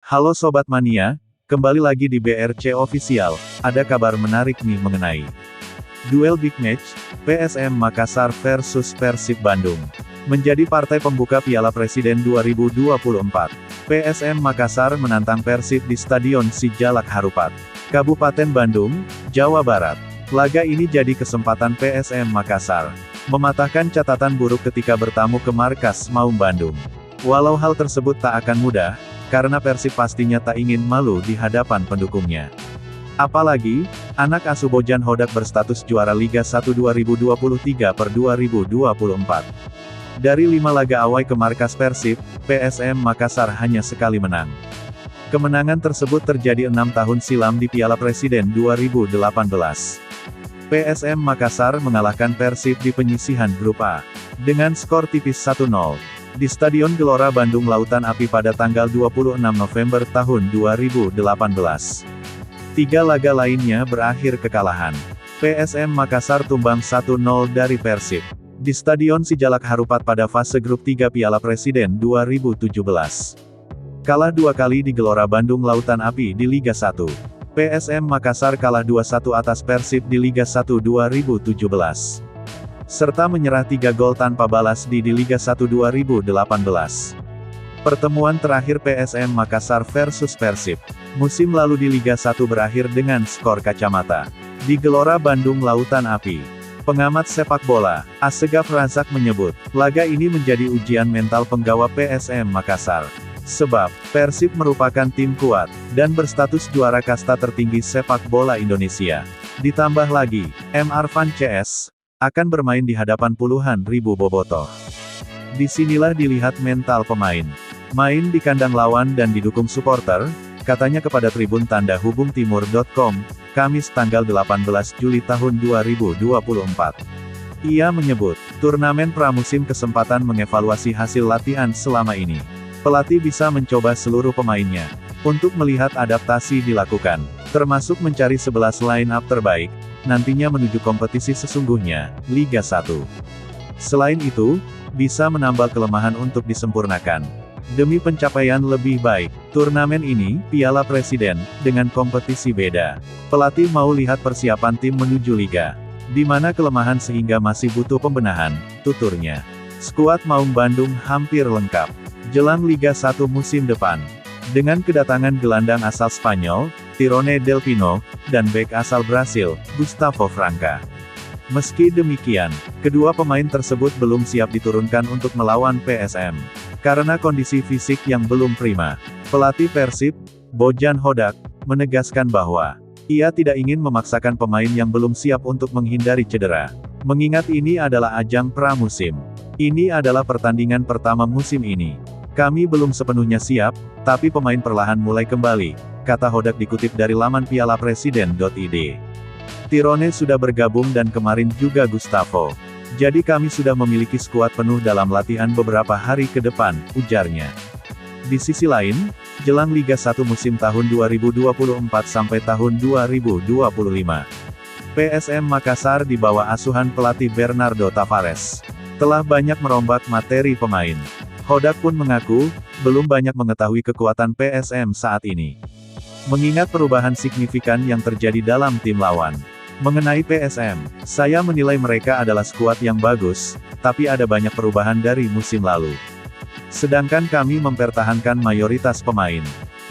Halo Sobat Mania, kembali lagi di BRC Official, ada kabar menarik nih mengenai duel big match, PSM Makassar versus Persib Bandung. Menjadi partai pembuka Piala Presiden 2024, PSM Makassar menantang Persib di Stadion Sijalak Harupat, Kabupaten Bandung, Jawa Barat. Laga ini jadi kesempatan PSM Makassar mematahkan catatan buruk ketika bertamu ke markas Maung Bandung. Walau hal tersebut tak akan mudah, karena Persib pastinya tak ingin malu di hadapan pendukungnya. Apalagi, anak asuh Bojan Hodak berstatus juara Liga 1 2023/2024. Dari 5 laga awal ke markas Persib, PSM Makassar hanya sekali menang. Kemenangan tersebut terjadi 6 tahun silam di Piala Presiden 2018. PSM Makassar mengalahkan Persib di penyisihan grup A dengan skor tipis 1-0 di Stadion Gelora Bandung Lautan Api pada tanggal 26 November tahun 2018. 3 laga lainnya berakhir kekalahan. PSM Makassar tumbang 1-0 dari Persib di Stadion Sijalak Harupat pada fase grup 3 Piala Presiden 2017. Kalah 2 kali di Gelora Bandung Lautan Api di Liga 1. PSM Makassar kalah 2-1 atas Persib di Liga 1 2017. Serta menyerah 3 gol tanpa balas di Liga 1 2018. Pertemuan terakhir PSM Makassar versus Persib musim lalu di Liga 1 berakhir dengan skor kacamata di Gelora Bandung Lautan Api. Pengamat sepak bola, Asegaf Razak menyebut, laga ini menjadi ujian mental penggawa PSM Makassar. Sebab, Persib merupakan tim kuat, dan berstatus juara kasta tertinggi sepak bola Indonesia. Ditambah lagi, M. Arfan CS, akan bermain di hadapan puluhan ribu bobotoh. Disinilah dilihat mental pemain. Main di kandang lawan dan didukung supporter, katanya kepada Tribun Tanda Hubung Timur.com, Kamis tanggal 18 Juli tahun 2024. Ia menyebut, turnamen pramusim kesempatan mengevaluasi hasil latihan selama ini. Pelatih bisa mencoba seluruh pemainnya, untuk melihat adaptasi dilakukan, termasuk mencari 11 line-up terbaik, nantinya menuju kompetisi sesungguhnya, Liga 1. Selain itu, bisa menambal kelemahan untuk disempurnakan. Demi pencapaian lebih baik, turnamen ini, Piala Presiden, dengan kompetisi beda. Pelatih mau lihat persiapan tim menuju Liga, di mana kelemahan sehingga masih butuh pembenahan, tuturnya. Skuad Maung Bandung hampir lengkap jelang Liga 1 musim depan. Dengan kedatangan gelandang asal Spanyol, Tirone Del Pino, dan bek asal Brasil, Gustavo Franca. Meski demikian, kedua pemain tersebut belum siap diturunkan untuk melawan PSM. Karena kondisi fisik yang belum prima. Pelatih Persib, Bojan Hodak, menegaskan bahwa ia tidak ingin memaksakan pemain yang belum siap untuk menghindari cedera. Mengingat ini adalah ajang pramusim. Ini adalah pertandingan pertama musim ini. Kami belum sepenuhnya siap, tapi pemain perlahan mulai kembali, kata Hodak dikutip dari laman pialapresiden.id. Tirone sudah bergabung dan kemarin juga Gustavo. Jadi kami sudah memiliki skuad penuh dalam latihan beberapa hari ke depan, ujarnya. Di sisi lain, jelang Liga 1 musim tahun 2024 sampai tahun 2025. PSM Makassar di bawah asuhan pelatih Bernardo Tavares telah banyak merombak materi pemain. Hodak pun mengaku, belum banyak mengetahui kekuatan PSM saat ini. Mengingat perubahan signifikan yang terjadi dalam tim lawan. Mengenai PSM, saya menilai mereka adalah skuad yang bagus, tapi ada banyak perubahan dari musim lalu. Sedangkan kami mempertahankan mayoritas pemain.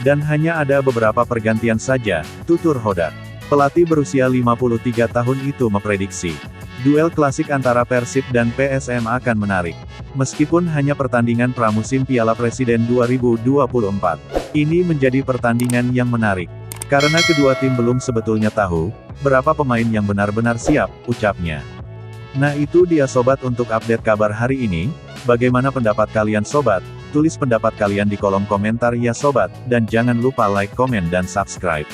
Dan hanya ada beberapa pergantian saja, tutur Hodak. Pelatih berusia 53 tahun itu memprediksi, duel klasik antara Persib dan PSM akan menarik. Meskipun hanya pertandingan pramusim Piala Presiden 2024, ini menjadi pertandingan yang menarik. Karena kedua tim belum sebetulnya tahu, berapa pemain yang benar-benar siap, ucapnya. Nah itu dia sobat untuk update kabar hari ini, bagaimana pendapat kalian sobat? Tulis pendapat kalian di kolom komentar ya sobat, dan jangan lupa like, komen dan subscribe.